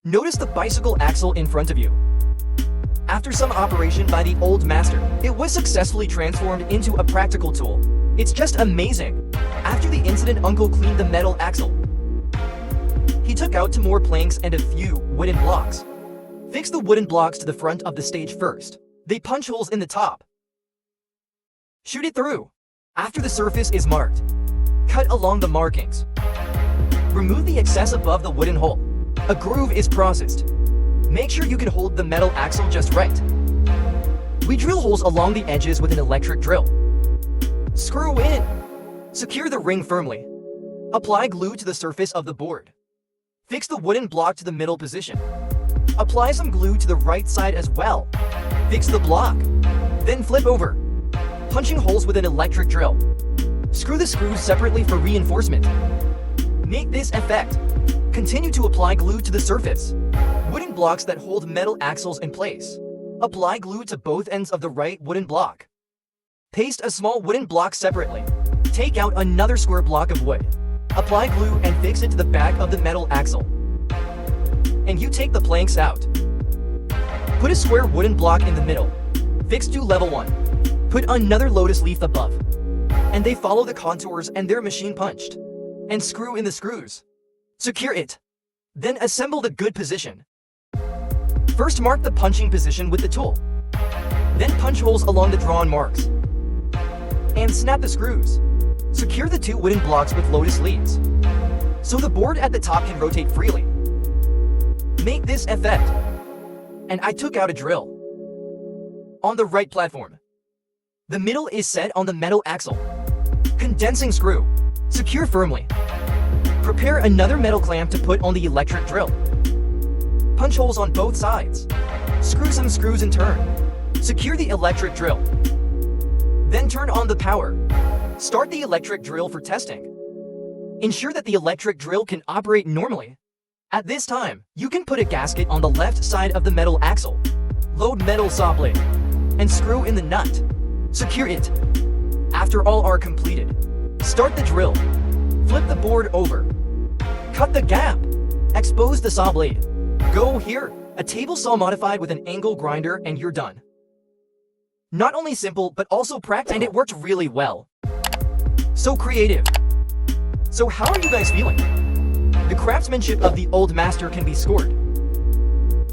Notice the bicycle axle in front of you. After some operation by the old master, it was successfully transformed into a practical tool. It's just amazing. After the incident, Uncle cleaned the metal axle. He took out 2 more planks and a few wooden blocks. Fix the wooden blocks to the front of the stage first. They punch holes in the top. Shoot it through. After the surface is marked, cut along the markings. Remove the excess above the wooden hole. A groove is processed. Make sure you can hold the metal axle just right. We drill holes along the edges with an electric drill. Screw in. Secure the ring firmly. Apply glue to the surface of the board. Fix the wooden block to the middle position. Apply some glue to the right side as well. Fix the block. Then flip over. Punching holes with an electric drill. Screw the screws separately for reinforcement. Make this effect. Continue to apply glue to the surface. Wooden blocks that hold metal axles in place. Apply glue to both ends of the right wooden block. Paste a small wooden block separately. Take out another square block of wood. Apply glue and fix it to the back of the metal axle. And you take the planks out. Put a square wooden block in the middle. Fix to level 1. Put another lotus leaf above. And they follow the contours and they're machine punched. And screw in the screws. Secure it. Then assemble the good position. First mark the punching position with the tool. Then punch holes along the drawn marks. And snap the screws. Secure the 2 wooden blocks with lotus leaves, so the board at the top can rotate freely. Make this effect. And I took out a drill. On the right platform. The middle is set on the metal axle. Condensing screw. Secure firmly. Prepare another metal clamp to put on the electric drill. Punch holes on both sides. Screw some screws in turn. Secure the electric drill. Then turn on the power. Start the electric drill for testing. Ensure that the electric drill can operate normally. At this time, you can put a gasket on the left side of the metal axle. Load metal saw blade. And screw in the nut. Secure it. After all are completed, start the drill. Flip the board over. Cut the gap. Expose the saw blade. Go here. A table saw modified with an angle grinder and you're done. Not only simple, but also practical, and it worked really well. So creative. So how are you guys feeling? The craftsmanship of the old master can be scored.